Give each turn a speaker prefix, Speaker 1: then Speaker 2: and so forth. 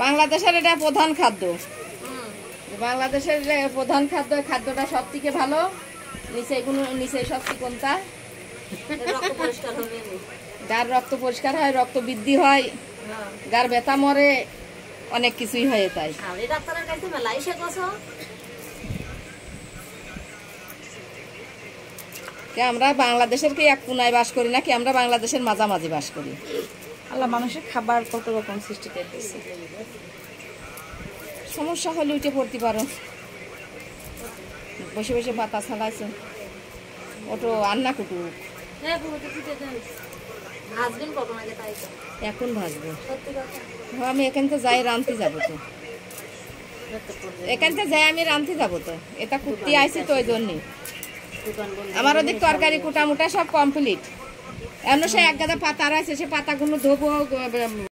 Speaker 1: বাংলাদেশের এটা প্রধান খাদ্য, বাংলাদেশের প্রধান খাদ্য। খাদ্যটা সব থেকে ভালো, নিচে সব চিকনতা, গার রক্ত পরিষ্কার হয়, রক্ত বৃদ্ধি হয়, গার ব্যথা মরে, অনেক কিছুই হয়। তাই আমরা বাংলাদেশের কি এক কোনায় বাস করি নাকি আমরা বাংলাদেশের মাঝামাঝি বাস করি?
Speaker 2: আল্লাহ মানুষের খাবার কত রকম সৃষ্টি করতেছে।
Speaker 1: সমস্যা হলে উঠে পড়তে পারো, বসে বসে পাতা ছাড়াইছে, ওটো আন্না কুটু এখন ভাজবো। আমি এখান থেকে যাই রাঁধতে যাবো, তো এখান থেকে যাই আমি রাঁধতে যাবো, তো এটা কুটতে আইছি তো ওই জন্যই। আমার ওদিক তরকারি কুটা মুটা সব কমপ্লিট। এমন সে এক গাদা পাতা আছে, সে পাতাগুলো ধোবো।